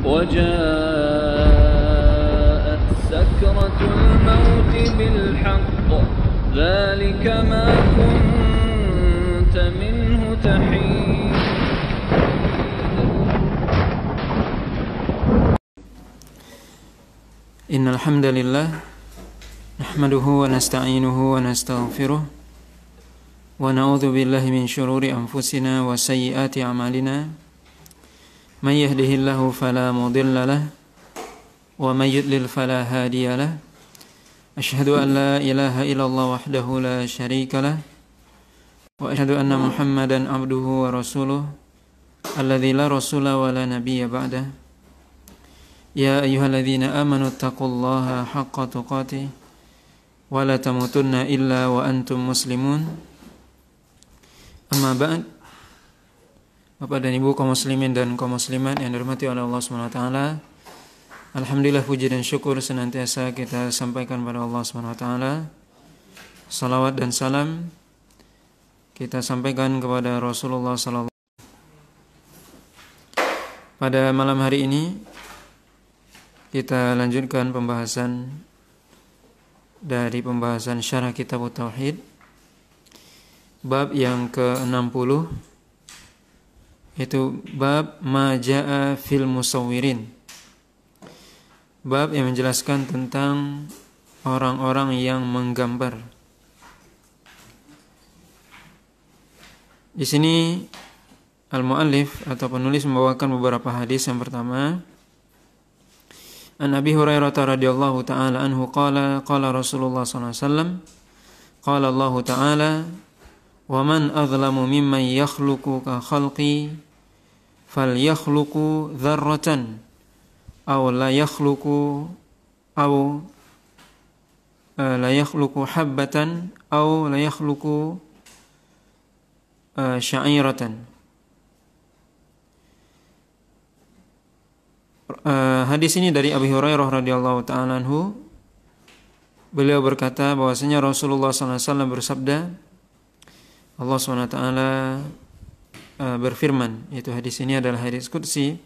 وجاءت سكرة الموت بالحق ذلك ما كنت منه تحيد. إن الحمد لله نحمده ونستعينه ونستغفره ونعوذ بالله من شرور أنفسنا وسيئات أعمالنا من يهده الله فلا مضل له ومن يضلل فلا هادي له أشهد أن لا إله إلا الله وحده لا شريك له وأشهد أن محمدا عبده ورسوله الذي لا رسول ولا نبي بعده. يا أيها الذين آمنوا اتقوا الله حق تقاته ولا تموتن إلا وأنتم مسلمون. Amma ba'd. Bapak dan Ibu kaum muslimin dan kaum muslimat yang dirahmati oleh Allah Subhanahu wa taala. Alhamdulillah, puji dan syukur senantiasa kita sampaikan pada Allah Subhanahu wa taala. Salawat dan salam kita sampaikan kepada Rasulullah sallallahu alaihi wasallam. Pada malam hari ini kita lanjutkan pembahasan dari pembahasan syarah kitab Tauhid, bab yang ke-60, yaitu bab ma jaa fil musawwirin, bab yang menjelaskan tentang orang-orang yang menggambar. Di sini al-muallif atau penulis membawakan beberapa hadis. Yang pertama, An Abi Hurairah radhiyallahu ta'ala anhu qala Rasulullah sallallahu alaihi wasallam qala Allah ta'ala wa man azlamu mimman yakhluqu ka khalqi falyakhluqu dzarratan aw la yakhluqu habbatan aw la yakhluqu sya'iratan. Hadis ini dari Abu Hurairah radhiyallahu ta'ala anhu. Beliau berkata bahwasanya Rasulullah sallallahu alaihi wasallam bersabda, Allah SWT berfirman, yaitu hadis ini adalah hadis qudsi,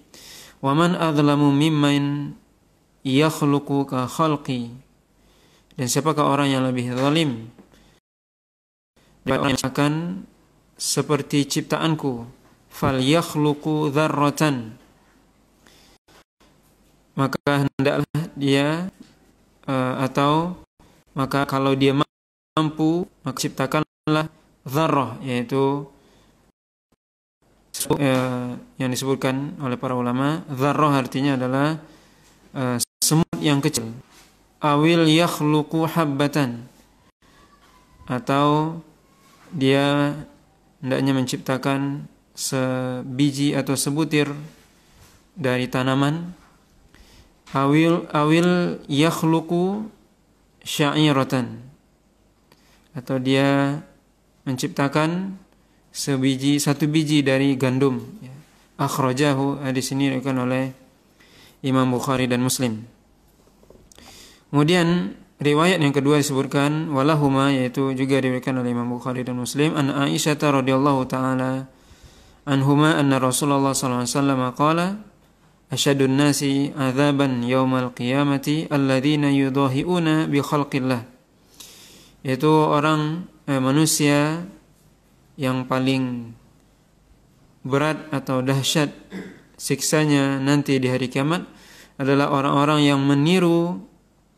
wa man adzlamu mimman yakhluqu ka khalqi, dan siapakah orang yang lebih zalim dari orang yang akan seperti ciptaanku, fal yakhluqu dzarratan, maka hendaklah dia maka kalau dia mampu, maka ciptakanlah dzarrah, yaitu yang disebutkan oleh para ulama, dzarrah artinya adalah semut yang kecil. Awil yakhluqu habbatan, atau dia hendaknya menciptakan sebiji atau sebutir dari tanaman. Awil yakhluqu sya'iratan, atau dia menciptakan satu biji dari gandum. Akhrajahu, hadis ini diriwayatkan oleh Imam Bukhari dan Muslim. Kemudian riwayat yang kedua disebutkan walahuma, yaitu juga diriwayatkan oleh Imam Bukhari dan Muslim, an Aisyah radhiyallahu taala anhuma anna Rasulullah sallallahu alaihi wasallam qala asyadun nasi adzaban yaumal qiyamati alladzina yudahiuna bi khalqillah, yaitu orang manusia yang paling berat atau dahsyat siksanya nanti di hari kiamat adalah orang-orang yang meniru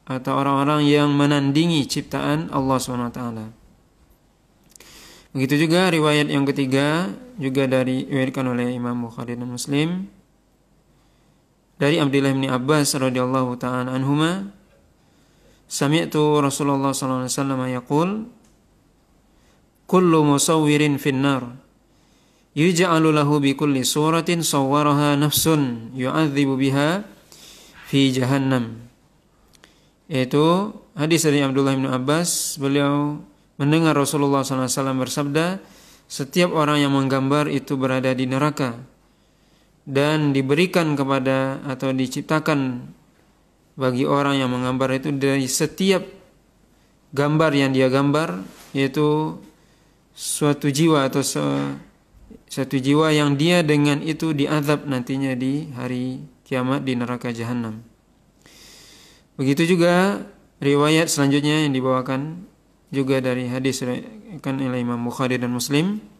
atau orang-orang yang menandingi ciptaan Allah SWT. Begitu juga riwayat yang ketiga, juga diriwayatkan oleh Imam Bukhari dan Muslim, dari Abdullah bin Abbas radhiyallahu ta'ala anhuma, sami'tu Rasulullah sallallahu alaihi wasallam yaqul kullu musawwirin finnar yuj'alu lahu bi kulli suratin sawwaraha nafsun yu'adzibu biha fi jahannam. Yaitu hadis dari Abdullah bin Abbas, beliau mendengar Rasulullah sallallahu alaihi wasallam bersabda, setiap orang yang menggambar itu berada di neraka, dan diberikan kepada atau diciptakan bagi orang yang menggambar itu dari setiap gambar yang dia gambar, yaitu suatu jiwa atau satu jiwa yang dia dengan itu diazab nantinya di hari kiamat di neraka jahanam. Begitu juga riwayat selanjutnya yang dibawakan juga dari hadis kan oleh Imam Bukhari dan Muslim.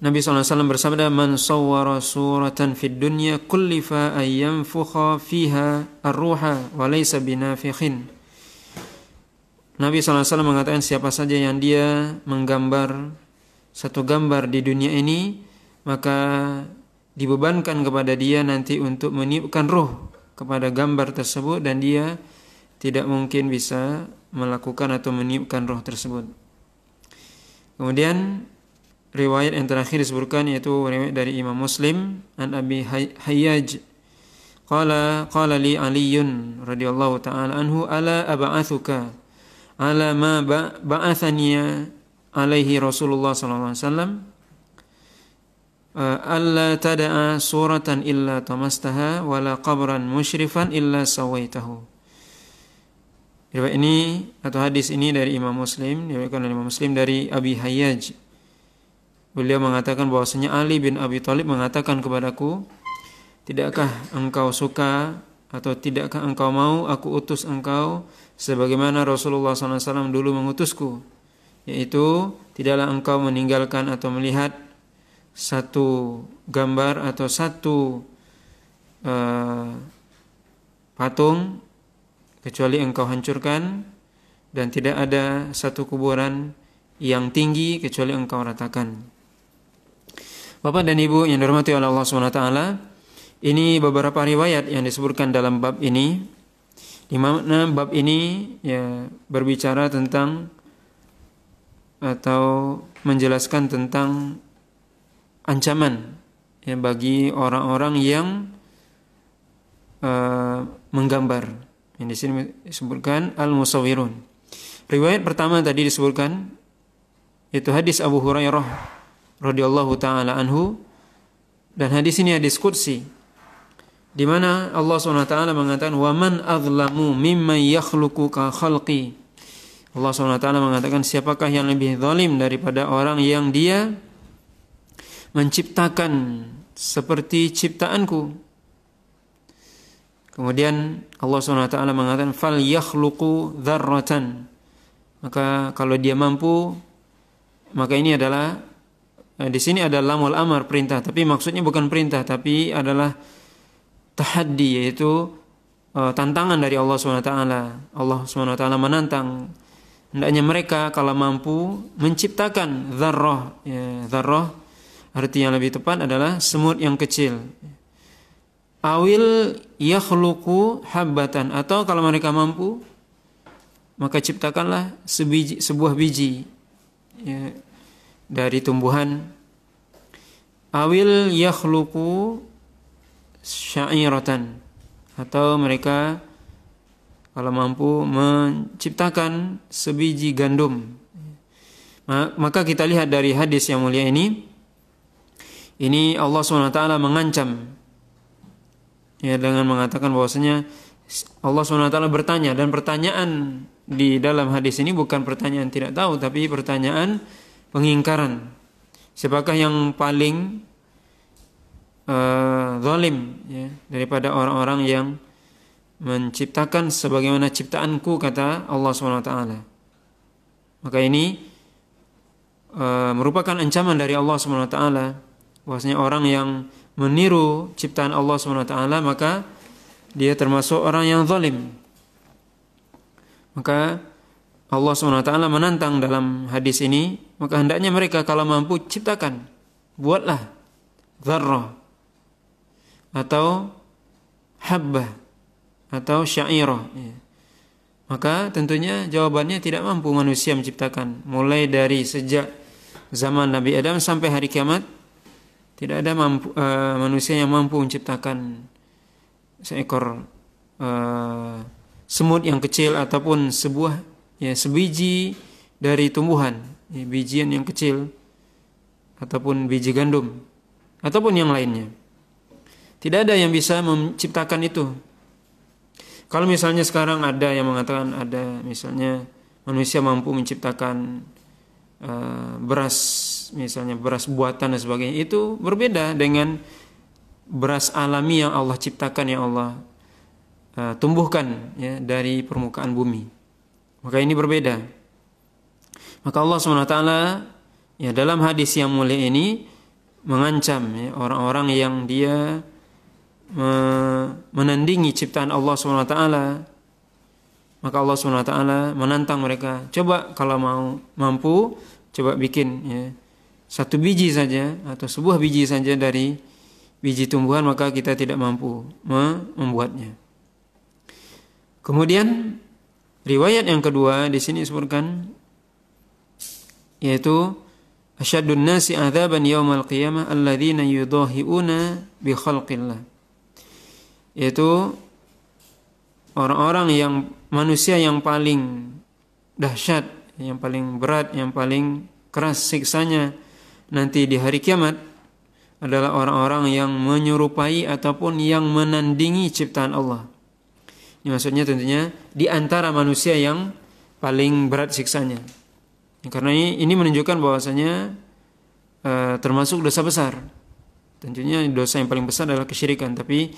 Nabi SAW bersabda, "Man sawwara suratan fid dunya kullifa ayyam fukha fiha ar-ruha wa laysa binafikhin." Nabi SAW mengatakan siapa saja yang dia menggambar satu gambar di dunia ini, maka dibebankan kepada dia nanti untuk meniupkan ruh kepada gambar tersebut, dan dia tidak mungkin bisa melakukan atau meniupkan ruh tersebut. Kemudian riwayat yang terakhir disebutkan yaitu riwayat dari Imam Muslim an Abi Hayyaj qala li Aliyun radhiyallahu ta'ala anhu ala ab'athuka ala ma ba'athani alaihi Rasulullah sallallahu alaihi wasallam alla tada'a suratan illa tamastaha wala qabran musyrifan illa sawaitahu. Riwayat ini atau hadis ini dari Imam Muslim, diriwayatkan oleh Imam Muslim dari Abi Hayyaj. Beliau mengatakan bahwasanya Ali bin Abi Thalib mengatakan kepadaku, tidakkah engkau suka atau tidakkah engkau mau aku utus engkau sebagaimana Rasulullah SAW dulu mengutusku, yaitu tidaklah engkau meninggalkan atau melihat satu gambar atau satu patung kecuali engkau hancurkan, dan tidak ada satu kuburan yang tinggi kecuali engkau ratakan. Bapak dan Ibu yang dirahmati oleh Allah SWT, ini beberapa riwayat yang disebutkan dalam bab ini, di mana bab ini ya berbicara tentang atau menjelaskan tentang ancaman ya bagi orang-orang yang menggambar. Yang di sini disebutkan al-musawwirun. Riwayat pertama tadi disebutkan yaitu hadis Abu Hurairah radhiyallahu taala anhu, dan hadis ini hadis qudsi di mana Allah SWT mengatakan wa man azlamu mimman yakhluqu ka khalqi. Allah SWT mengatakan siapakah yang lebih zalim daripada orang yang dia menciptakan seperti ciptaanku. Kemudian Allah SWT mengatakan fal yakhluqu dzarratan. Maka kalau dia mampu, maka ini adalah di sini ada lamul amar, perintah, tapi maksudnya bukan perintah tapi adalah tahaddi, yaitu tantangan dari Allah SWT. Allah SWT menantang hendaknya mereka kalau mampu menciptakan dzarrah. Ya, dzarrah arti yang lebih tepat adalah semut yang kecil. Awil yakhluqu habbatan, atau kalau mereka mampu maka ciptakanlah sebuah biji ya, dari tumbuhan. Awil yakhluqu sya'iratan, atau mereka kalau mampu menciptakan sebiji gandum. Maka kita lihat dari hadis yang mulia ini Allah SWT mengancam ya dengan mengatakan bahwasanya Allah SWT bertanya, dan pertanyaan di dalam hadis ini bukan pertanyaan tidak tahu tapi pertanyaan pengingkaran. Siapakah yang paling zalim ya, daripada orang-orang yang menciptakan sebagaimana ciptaanku, kata Allah SWT. Maka ini merupakan ancaman dari Allah SWT bahwasanya orang yang meniru ciptaan Allah SWT maka dia termasuk orang yang zalim. Maka Allah SWT menantang dalam hadis ini, maka hendaknya mereka kalau mampu ciptakan, buatlah dzarrah atau habbah atau syairah ya. Maka tentunya jawabannya tidak mampu manusia menciptakan. Mulai dari sejak zaman Nabi Adam sampai hari kiamat tidak ada manusia yang mampu menciptakan seekor semut yang kecil ataupun sebiji dari tumbuhan, ya, bijian yang kecil ataupun biji gandum ataupun yang lainnya. Tidak ada yang bisa menciptakan itu. Kalau misalnya sekarang ada yang mengatakan ada misalnya manusia mampu menciptakan beras, misalnya beras buatan dan sebagainya, itu berbeda dengan beras alami yang Allah ciptakan, yang Allah tumbuhkan ya dari permukaan bumi. Maka ini berbeda. Maka Allah SWT ya dalam hadis yang mulia ini mengancam ya, orang-orang yang dia menandingi ciptaan Allah SWT. Maka Allah SWT menantang mereka, coba kalau mampu, coba bikin ya, 1 biji saja atau sebuah biji saja dari biji tumbuhan, maka kita tidak mampu membuatnya. Kemudian riwayat yang kedua di sini disebutkan, yaitu asyaddun nasi adzaban yaumal qiyamah alladzina yudahiuna bi khalqillah, yaitu orang-orang yang manusia yang paling dahsyat, yang paling berat, yang paling keras siksanya nanti di hari kiamat adalah orang-orang yang menyerupai ataupun yang menandingi ciptaan Allah. Ini maksudnya tentunya di antara manusia yang paling berat siksanya. Karena ini menunjukkan bahwasanya termasuk dosa besar. Tentunya dosa yang paling besar adalah kesyirikan. Tapi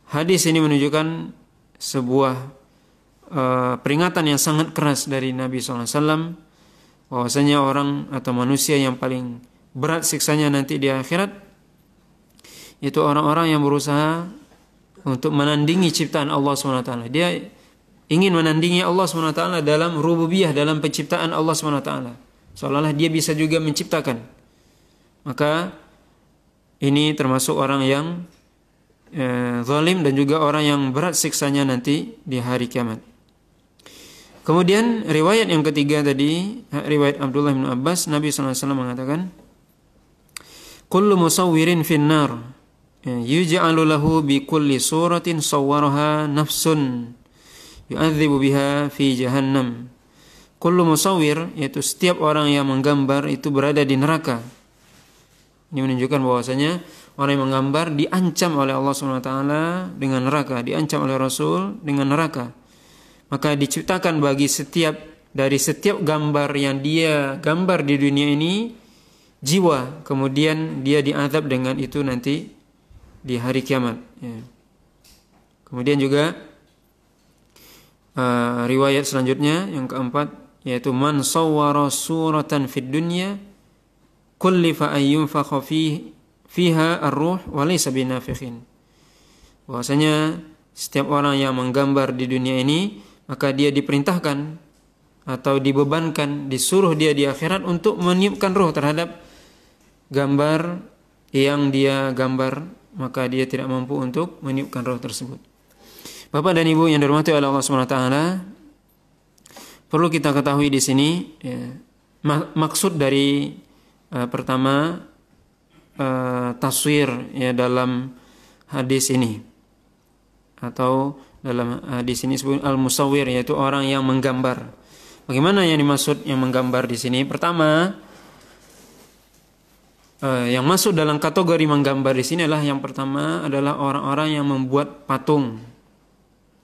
hadis ini menunjukkan sebuah peringatan yang sangat keras dari Nabi SAW, bahwasanya orang atau manusia yang paling berat siksanya nanti di akhirat itu orang-orang yang berusaha untuk menandingi ciptaan Allah SWT. Dia ingin menandingi Allah SWT dalam rububiyah, dalam penciptaan Allah SWT, seolah-olah dia bisa juga menciptakan. Maka ini termasuk orang yang zalim dan juga orang yang berat siksanya nanti di hari kiamat. Kemudian riwayat yang ketiga tadi, riwayat Abdullah bin Abbas, Nabi SAW mengatakan, kullu musawwirin finnar yuj'alu lahu bi kulli suratin sawwaraha nafsun yu'adzibu biha fi jahannam. Kullu musawwir, yaitu setiap orang yang menggambar itu berada di neraka. Ini menunjukkan bahwasanya orang yang menggambar diancam oleh Allah SWT dengan neraka, diancam oleh Rasul dengan neraka. Maka diciptakan bagi dari setiap gambar yang dia gambar di dunia ini jiwa, kemudian dia diazab dengan itu nanti di hari kiamat ya. Kemudian juga riwayat selanjutnya yang keempat, yaitu man sawwara suratan fid dunya kullifa ayyunfakha fiha ar-ruh wa laysa binafikhin. Bahwasanya setiap orang yang menggambar di dunia ini, maka dia diperintahkan atau dibebankan, disuruh dia di akhirat untuk meniupkan ruh terhadap gambar yang dia gambar, maka dia tidak mampu untuk meniupkan roh tersebut. Bapak dan Ibu yang dirahmati oleh Allah SWT, perlu kita ketahui di sini ya, maksud dari pertama taswir ya dalam hadis ini, atau dalam hadis ini disebut al-musawwir, yaitu orang yang menggambar. Bagaimana yang dimaksud yang menggambar di sini? Pertama, yang masuk dalam kategori menggambar di sini adalah yang pertama adalah orang-orang yang membuat patung,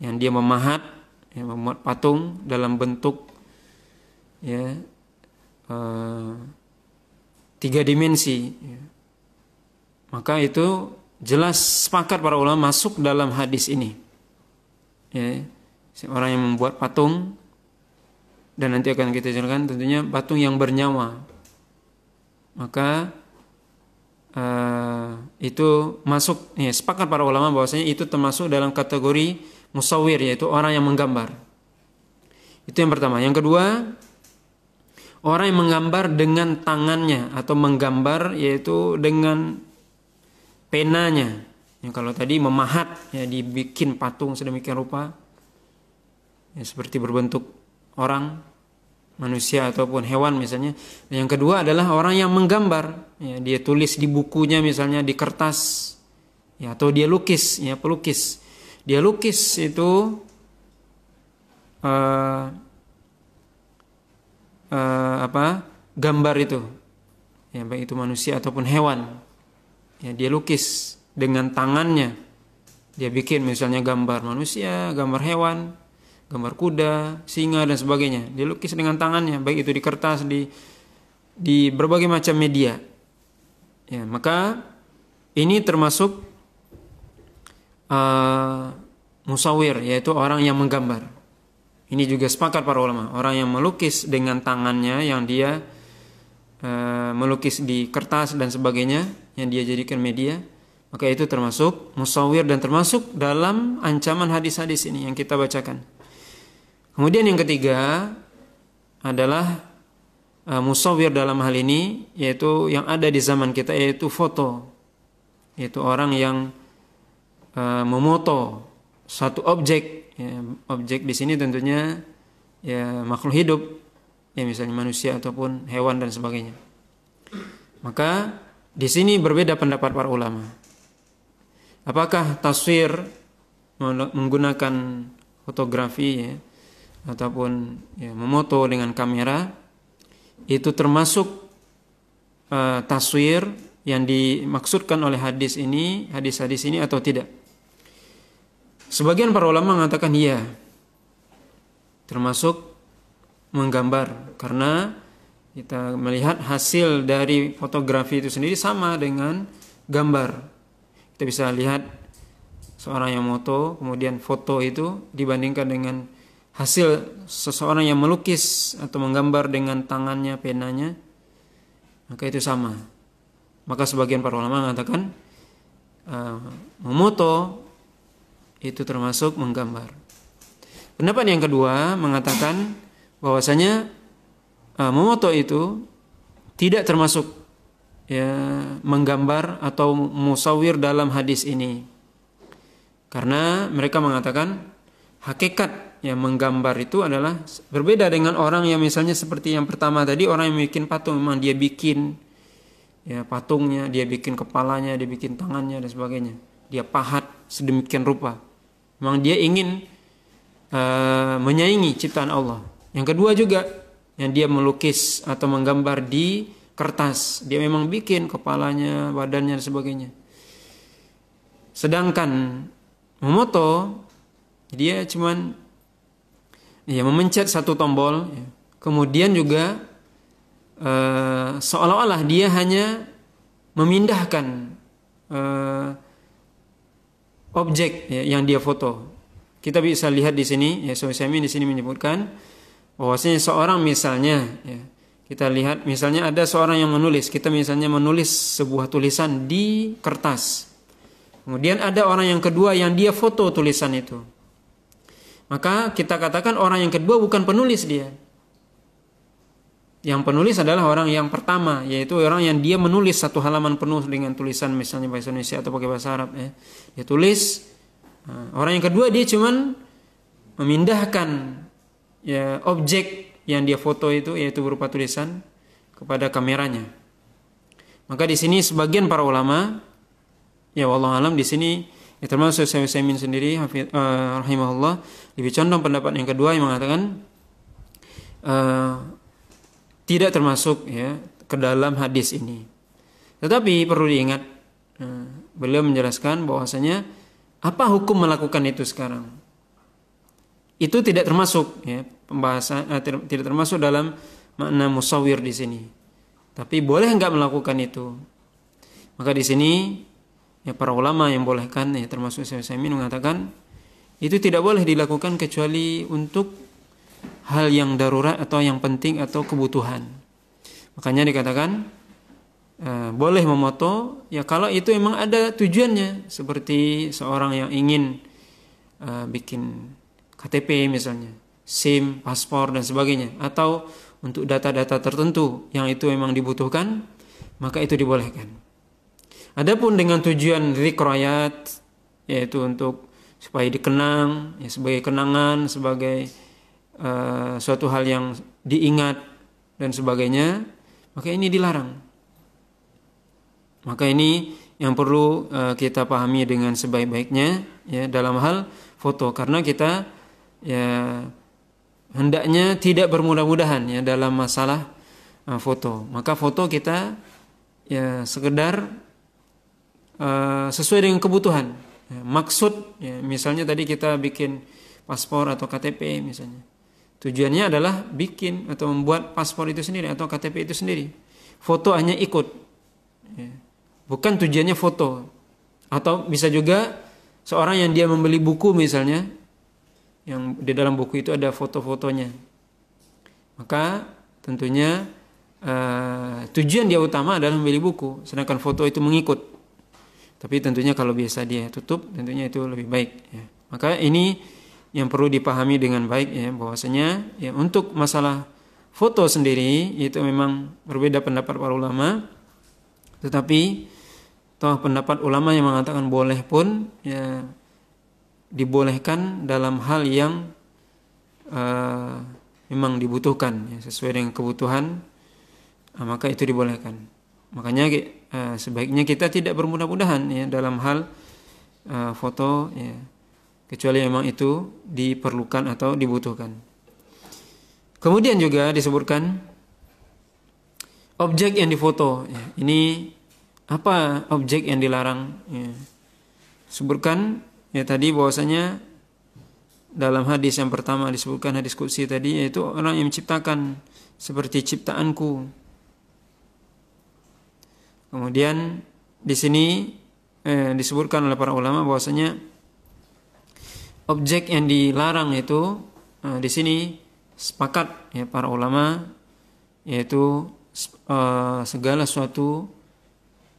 yang dia memahat, yang membuat patung dalam bentuk ya 3 dimensi. Maka itu jelas sepakat para ulama masuk dalam hadis ini. Ya, orang yang membuat patung, dan nanti akan kita jelaskan tentunya patung yang bernyawa. Maka itu masuk ya, sepakat para ulama bahwasanya itu termasuk dalam kategori musawwir, yaitu orang yang menggambar. Itu yang pertama. Yang kedua, orang yang menggambar dengan tangannya atau menggambar yaitu dengan penanya. Yang kalau tadi memahat ya, dibikin patung sedemikian rupa ya, seperti berbentuk orang, manusia ataupun hewan misalnya. Dan yang kedua adalah orang yang menggambar ya, dia tulis di bukunya misalnya, di kertas ya, atau dia lukis ya, pelukis. Dia lukis itu gambar itu ya, baik itu manusia ataupun hewan ya, dia lukis dengan tangannya. Dia bikin misalnya gambar manusia, gambar hewan, gambar kuda, singa dan sebagainya. Dia lukis dengan tangannya, baik itu di kertas, di berbagai macam media. Ya, maka ini termasuk musawir, yaitu orang yang menggambar. Ini juga sepakat para ulama, orang yang melukis dengan tangannya, yang dia melukis di kertas dan sebagainya, yang dia jadikan media, maka itu termasuk musawir dan termasuk dalam ancaman hadis-hadis ini yang kita bacakan. Kemudian yang ketiga adalah musawir dalam hal ini, yaitu yang ada di zaman kita, yaitu foto, yaitu orang yang memoto satu objek. Ya, objek di sini tentunya ya makhluk hidup, ya misalnya manusia ataupun hewan dan sebagainya. Maka di sini berbeda pendapat para ulama. Apakah taswir menggunakan fotografi, ya, ataupun ya, memoto dengan kamera itu termasuk taswir yang dimaksudkan oleh hadis ini atau tidak? Sebagian para ulama mengatakan iya, termasuk menggambar, karena kita melihat hasil dari fotografi itu sendiri sama dengan gambar. Kita bisa lihat seorang yang moto, kemudian foto itu dibandingkan dengan hasil seseorang yang melukis atau menggambar dengan tangannya, penanya, maka itu sama. Maka sebagian para ulama mengatakan memoto itu termasuk menggambar. Pendapat yang kedua mengatakan bahwasanya memoto itu tidak termasuk ya menggambar atau musawir dalam hadis ini. Karena mereka mengatakan hakikat yang menggambar itu adalah berbeda dengan orang yang misalnya seperti yang pertama tadi, orang yang bikin patung, memang dia bikin ya patungnya, dia bikin kepalanya, dia bikin tangannya dan sebagainya. Dia pahat sedemikian rupa. Memang dia ingin menyaingi ciptaan Allah. Yang kedua juga, yang dia melukis atau menggambar di kertas, dia memang bikin kepalanya, badannya dan sebagainya. Sedangkan memoto, dia cuman ya memencet satu tombol, ya. Kemudian juga seolah-olah dia hanya memindahkan objek ya, yang dia foto. Kita bisa lihat di sini, ya Syaikhul di sini menyebutkan bahwasanya seorang misalnya, ya, kita lihat misalnya ada seorang yang menulis, kita misalnya menulis sebuah tulisan di kertas. Kemudian ada orang yang kedua yang dia foto tulisan itu. Maka kita katakan orang yang kedua bukan penulis dia. Yang penulis adalah orang yang pertama, yaitu orang yang dia menulis satu halaman penuh dengan tulisan misalnya bahasa Indonesia atau pakai bahasa Arab. Ya. Dia tulis. Orang yang kedua dia cuman memindahkan ya objek yang dia foto itu, yaitu berupa tulisan, kepada kameranya. Maka di sini sebagian para ulama, ya wallahu alam, di sini ya termasuk Syekh Utsaimin sendiri rahimahullah, lebih condong pendapat yang kedua yang mengatakan tidak termasuk ya ke dalam hadis ini. Tetapi perlu diingat, beliau menjelaskan bahwasanya apa hukum melakukan itu sekarang? Itu tidak termasuk ya pembahasan, tidak termasuk dalam makna musawir di sini. Tapi boleh enggak melakukan itu? Maka di sini ya para ulama yang bolehkan, ya termasuk Syekh Utsaimin mengatakan itu tidak boleh dilakukan kecuali untuk hal yang darurat atau yang penting atau kebutuhan. Makanya dikatakan boleh memoto ya kalau itu memang ada tujuannya, seperti seorang yang ingin bikin KTP misalnya, SIM, paspor dan sebagainya, atau untuk data-data tertentu yang itu memang dibutuhkan, maka itu dibolehkan. Adapun dengan tujuan zikrayat, yaitu untuk supaya dikenang, ya sebagai kenangan, sebagai suatu hal yang diingat dan sebagainya, maka ini dilarang. Maka ini yang perlu kita pahami dengan sebaik-baiknya ya dalam hal foto, karena kita ya hendaknya tidak bermudah-mudahan ya dalam masalah foto. Maka foto kita ya sekedar sesuai dengan kebutuhan. Ya, maksud ya, misalnya tadi kita bikin paspor atau KTP misalnya. Tujuannya adalah bikin atau membuat paspor itu sendiri atau KTP itu sendiri. Foto hanya ikut. Ya. Bukan tujuannya foto. Atau bisa juga seorang yang dia membeli buku misalnya, yang di dalam buku itu ada foto-fotonya, maka tentunya tujuan dia utama adalah membeli buku, sedangkan foto itu mengikut. Tapi tentunya kalau biasa dia tutup, tentunya itu lebih baik ya. Maka ini yang perlu dipahami dengan baik ya, bahwasanya ya untuk masalah foto sendiri itu memang berbeda pendapat para ulama. Tetapi toh pendapat ulama yang mengatakan boleh pun ya dibolehkan dalam hal yang memang dibutuhkan ya, sesuai dengan kebutuhan, maka itu dibolehkan. Makanya sebaiknya kita tidak bermudah-mudahan ya dalam hal foto ya, kecuali memang itu diperlukan atau dibutuhkan. Kemudian juga disebutkan objek yang difoto ya. Ini apa objek yang dilarang ya. Sebutkan ya tadi bahwasanya dalam hadis yang pertama disebutkan hadis qudsi tadi, yaitu orang yang menciptakan seperti ciptaanku. Kemudian di sini disebutkan oleh para ulama bahwasanya objek yang dilarang itu di sini sepakat ya para ulama, yaitu segala sesuatu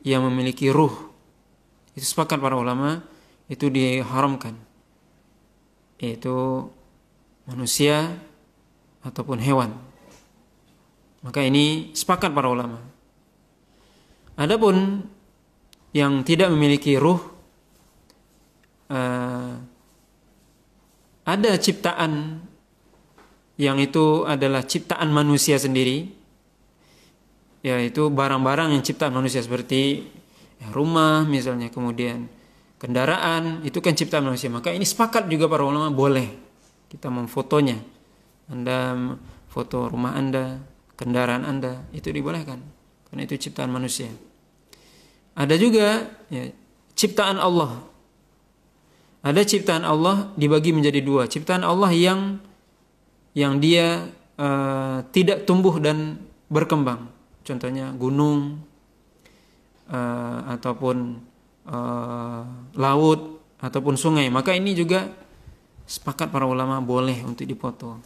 yang memiliki ruh. Itu sepakat para ulama itu diharamkan, yaitu manusia ataupun hewan. Maka ini sepakat para ulama. Adapun yang tidak memiliki ruh, ada ciptaan yang itu adalah ciptaan manusia sendiri, yaitu barang-barang yang ciptaan manusia seperti rumah misalnya, kemudian kendaraan, itu kan ciptaan manusia. Maka ini sepakat juga para ulama boleh kita memfotonya. Anda foto rumah Anda, kendaraan Anda, itu dibolehkan karena itu ciptaan manusia. Ada juga ya, ciptaan Allah. Ada ciptaan Allah dibagi menjadi dua. Ciptaan Allah yang dia tidak tumbuh dan berkembang. Contohnya gunung ataupun laut ataupun sungai. Maka ini juga sepakat para ulama boleh untuk dipoto.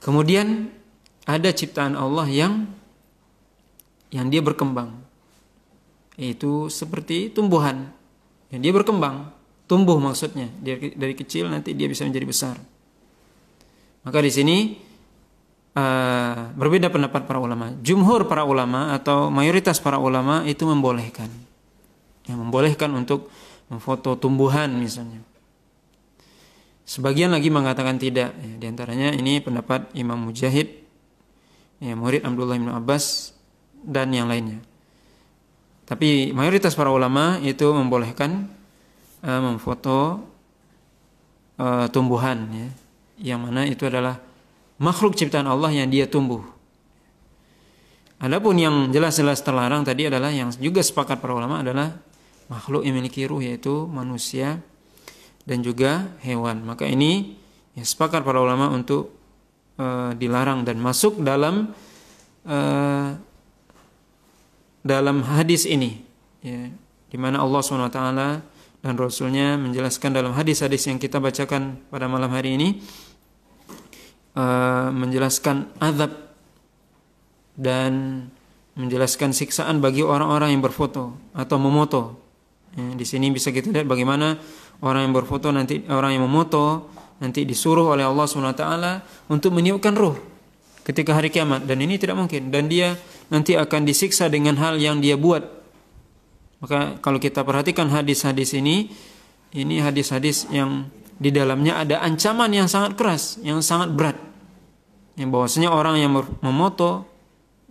Kemudian ada ciptaan Allah yang dia berkembang. Itu seperti tumbuhan. Yang dia berkembang, tumbuh maksudnya. Dari kecil nanti dia bisa menjadi besar. Maka di sini berbeda pendapat para ulama. Jumhur para ulama atau mayoritas para ulama itu membolehkan. Yang membolehkan untuk memfoto tumbuhan misalnya. Sebagian lagi mengatakan tidak. Ya, di antaranya ini pendapat Imam Mujahid, ya, murid Abdullah bin Abbas dan yang lainnya. Tapi mayoritas para ulama itu membolehkan memfoto tumbuhan ya, yang mana itu adalah makhluk ciptaan Allah yang dia tumbuh. Adapun yang jelas-jelas terlarang tadi adalah yang juga sepakat para ulama adalah makhluk yang memiliki ruh, yaitu manusia dan juga hewan. Maka ini ya, sepakat para ulama untuk dilarang dan masuk dalam hadis ini ya, di mana Allah SWT dan Rasulnya menjelaskan dalam hadis-hadis yang kita bacakan pada malam hari ini, menjelaskan azab dan menjelaskan siksaan bagi orang-orang yang berfoto atau memoto. Ya, di sini bisa kita lihat bagaimana orang yang berfoto nanti, orang yang memoto nanti disuruh oleh Allah SWT untuk meniupkan ruh ketika hari kiamat, dan ini tidak mungkin, dan dia nanti akan disiksa dengan hal yang dia buat. Maka kalau kita perhatikan hadis-hadis ini hadis-hadis yang di dalamnya ada ancaman yang sangat keras, yang sangat berat. Yang bahwasanya orang yang memoto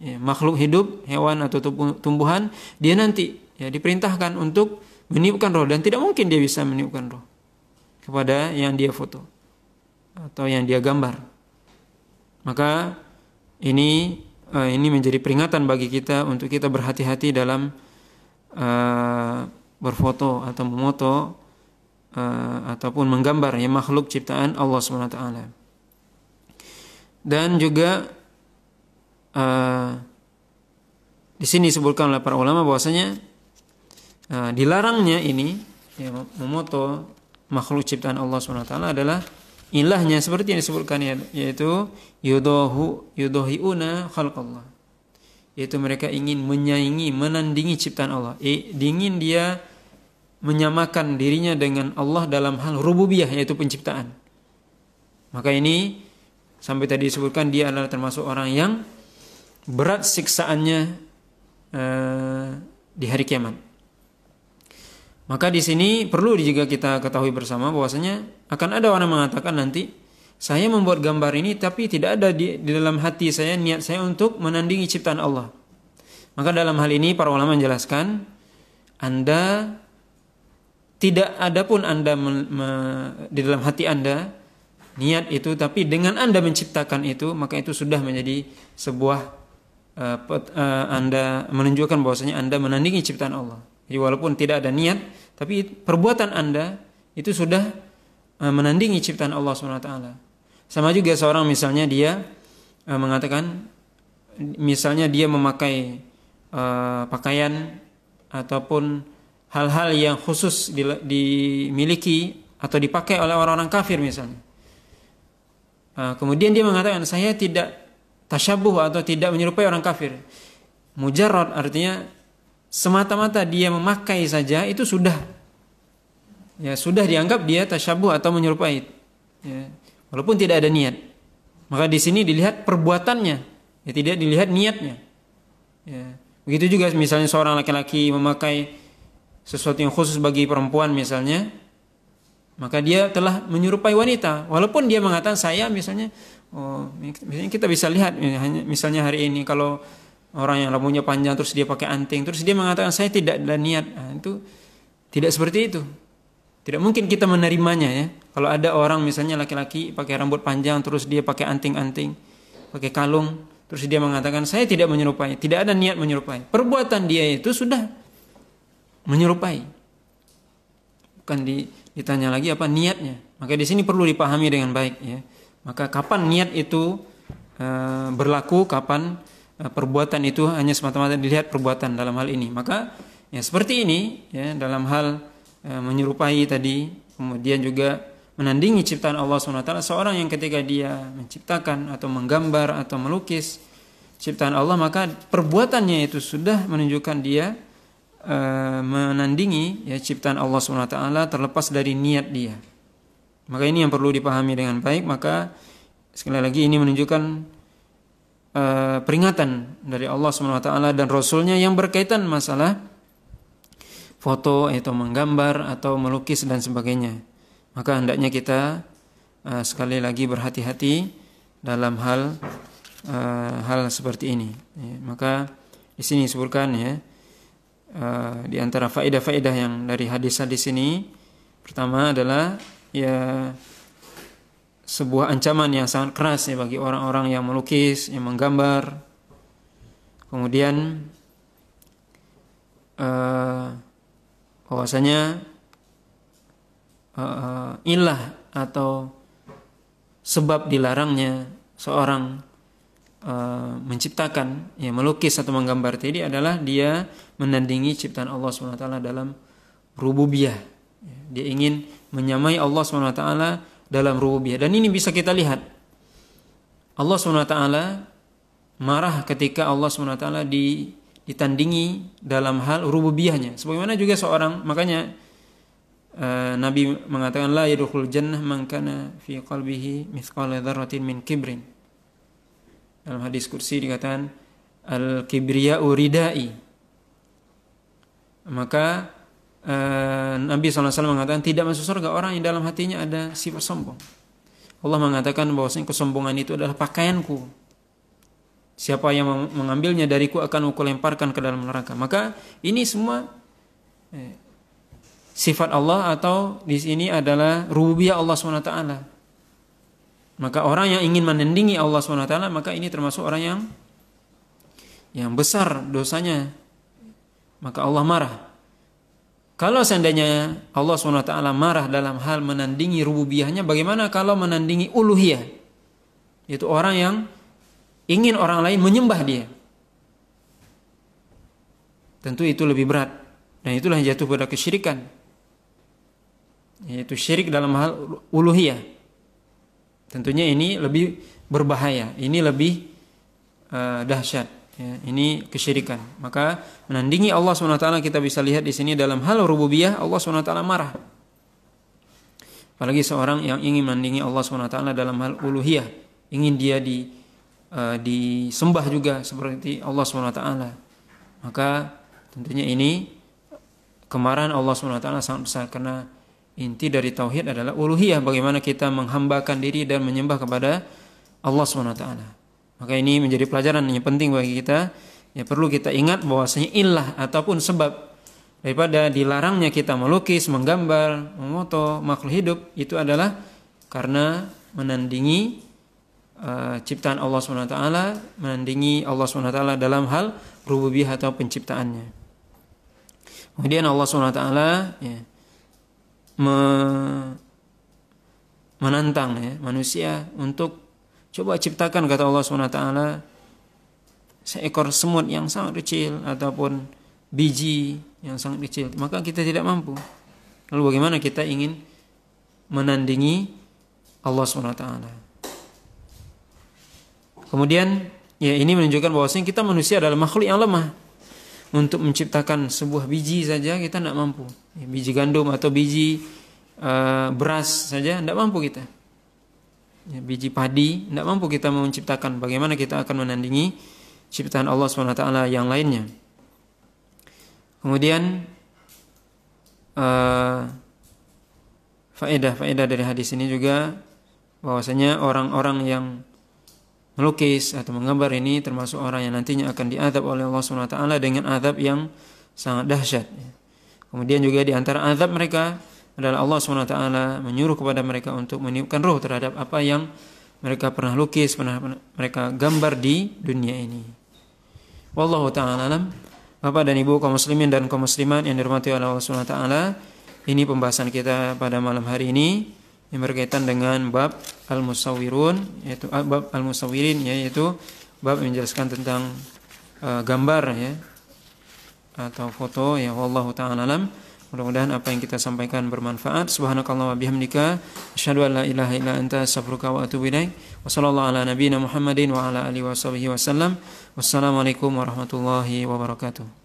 ya, makhluk hidup, hewan atau tumbuhan, dia nanti ya diperintahkan untuk meniupkan roh, dan tidak mungkin dia bisa meniupkan roh kepada yang dia foto atau yang dia gambar. Maka ini menjadi peringatan bagi kita untuk kita berhati-hati dalam berfoto atau memoto ataupun menggambar ya makhluk ciptaan Allah SWT. Dan juga di sini disebutkan oleh para ulama bahwasanya dilarangnya ini ya, memoto makhluk ciptaan Allah SWT adalah ilahnya seperti yang disebutkan yaitu yudohiuna khalqallah, yaitu mereka ingin menyaingi, menandingi ciptaan Allah, ingin dia menyamakan dirinya dengan Allah dalam hal rububiyah, yaitu penciptaan. Maka ini sampai tadi disebutkan dia adalah termasuk orang yang berat siksaannya di hari kiamat. Maka di sini perlu juga kita ketahui bersama bahwasanya akan ada orang mengatakan nanti, saya membuat gambar ini tapi tidak ada di dalam hati saya, niat saya untuk menandingi ciptaan Allah. Maka dalam hal ini para ulama menjelaskan, Anda tidak ada pun Anda di dalam hati Anda niat itu, tapi dengan Anda menciptakan itu, maka itu sudah menjadi sebuah Anda menunjukkan bahwasanya Anda menandingi ciptaan Allah. Jadi walaupun tidak ada niat, tapi perbuatan Anda itu sudah menandingi ciptaan Allah SWT. Sama juga seorang misalnya dia mengatakan, misalnya dia memakai pakaian ataupun hal-hal yang khusus dimiliki atau dipakai oleh orang-orang kafir misalnya. Kemudian dia mengatakan, saya tidak tasyabuh atau tidak menyerupai orang kafir. Mujarrad artinya semata-mata dia memakai saja itu sudah dianggap dia tasyabuh atau menyerupai, ya, walaupun tidak ada niat. Maka di sini dilihat perbuatannya, ya, tidak dilihat niatnya. Ya. Begitu juga misalnya seorang laki-laki memakai sesuatu yang khusus bagi perempuan misalnya, maka dia telah menyerupai wanita, walaupun dia mengatakan saya misalnya, misalnya kita bisa lihat misalnya hari ini kalau orang yang rambutnya panjang terus dia pakai anting, terus dia mengatakan saya tidak ada niat, itu tidak seperti itu. Tidak mungkin kita menerimanya, ya. Kalau ada orang misalnya laki-laki pakai rambut panjang terus dia pakai anting-anting, pakai kalung, terus dia mengatakan saya tidak menyerupai, tidak ada niat menyerupai. Perbuatan dia itu sudah menyerupai. Bukan ditanya lagi apa niatnya. Maka di sini perlu dipahami dengan baik, ya. Maka kapan niat itu berlaku, kapan perbuatan itu hanya semata-mata dilihat perbuatan dalam hal ini. Maka ya seperti ini, ya, dalam hal menyerupai tadi, kemudian juga menandingi ciptaan Allah SWT. Seorang yang ketika dia menciptakan atau menggambar atau melukis ciptaan Allah, maka perbuatannya itu sudah menunjukkan dia menandingi, ya, ciptaan Allah SWT, terlepas dari niat dia. Maka ini yang perlu dipahami dengan baik. Maka sekali lagi ini menunjukkan peringatan dari Allah SWT dan Rasulnya yang berkaitan masalah foto atau menggambar atau melukis dan sebagainya. Maka hendaknya kita sekali lagi berhati-hati dalam hal seperti ini. Ya, maka di sini disebutkan, ya, di antara faedah-faedah yang dari hadis-hadis ini, pertama adalah ya sebuah ancaman yang sangat keras, ya, bagi orang-orang yang melukis, yang menggambar. Kemudian bahwasanya ilah atau sebab dilarangnya seorang menciptakan, ya, melukis atau menggambar tadi adalah dia menandingi ciptaan Allah SWT dalam rububiyah. Dia ingin menyamai Allah SWT dalam rububiyah. Dan ini bisa kita lihat. Allah SWT marah ketika Allah SWT ditandingi dalam hal rububiyahnya. Sebagaimana juga seorang, makanya Nabi mengatakan la yadkhulul jannah man kana fi qalbihi mithqala dzarratin min kibrin. Dalam hadis kursi dikatakan al-kibriya'u ridai. Maka Nabi SAW mengatakan tidak masuk surga orang yang dalam hatinya ada sifat sombong. Allah mengatakan bahwasanya kesombongan itu adalah pakaianku. Siapa yang mengambilnya dariku akan aku lemparkan ke dalam neraka. Maka ini semua sifat Allah, atau di sini adalah rububiyah Allah SWT. Maka orang yang ingin menandingi Allah SWT, maka ini termasuk orang yang besar dosanya. Maka Allah marah. Kalau seandainya Allah SWT marah dalam hal menandingi rububiyahnya, bagaimana kalau menandingi uluhiyah? Yaitu orang yang ingin orang lain menyembah dia. Tentu itu lebih berat. Dan itulah yang jatuh pada kesyirikan. yaitu syirik dalam hal uluhiyah. Tentunya ini lebih berbahaya, ini lebih dahsyat, ya, ini kesyirikan. Maka menandingi Allah SWT kita bisa lihat di sini dalam hal rububiyah Allah SWT marah. Apalagi seorang yang ingin menandingi Allah SWT dalam hal uluhiyah, ingin dia disembah juga seperti Allah SWT, maka tentunya ini kemarahan Allah SWT sangat besar, karena inti dari tauhid adalah uluhiyah, bagaimana kita menghambakan diri dan menyembah kepada Allah SWT. Maka ini menjadi pelajaran yang penting bagi kita. Ya, perlu kita ingat bahwasanya illah ataupun sebab daripada dilarangnya kita melukis, menggambar, memoto makhluk hidup itu adalah karena menandingi ciptaan Allah SWT, menandingi Allah SWT dalam hal rububiyah atau penciptaannya. Kemudian Allah SWT ya, menantang ya, manusia untuk coba ciptakan, kata Allah SWT, seekor semut yang sangat kecil ataupun biji yang sangat kecil, maka kita tidak mampu. Lalu bagaimana kita ingin menandingi Allah SWT? Kemudian ya, ini menunjukkan bahwasanya kita manusia adalah makhluk yang lemah. Untuk menciptakan sebuah biji saja kita tidak mampu. Biji gandum atau biji beras saja tidak mampu kita. Biji padi tidak mampu kita menciptakan. Bagaimana kita akan menandingi ciptaan Allah SWT yang lainnya? Kemudian faedah dari hadis ini juga bahwasanya orang-orang yang melukis atau menggambar ini termasuk orang yang nantinya akan diazab oleh Allah SWT dengan azab yang sangat dahsyat. Kemudian juga di antara azab mereka adalah Allah SWT menyuruh kepada mereka untuk meniupkan ruh terhadap apa yang mereka pernah lukis, pernah mereka gambar di dunia ini. Wallahu ta'ala alam. Bapak dan Ibu kaum muslimin dan kaum muslimat yang dirahmati oleh Allah SWT, ini pembahasan kita pada malam hari ini yang berkaitan dengan bab al-musawwirun, yaitu bab al-musawwirin, yaitu bab yang menjelaskan tentang gambar ya atau foto ya. Wallahu ta'ala alam. Mudah-mudahan apa yang kita sampaikan bermanfaat. Subhanakallah wa bihamdika asyhadu an la ilaha illa anta astaghfiruka wa atubu ilaik. Wa sallallahu ala nabiyyina Muhammadin wa ala alihi washabihi wasallam. Wassalamualaikum warahmatullahi wabarakatuh.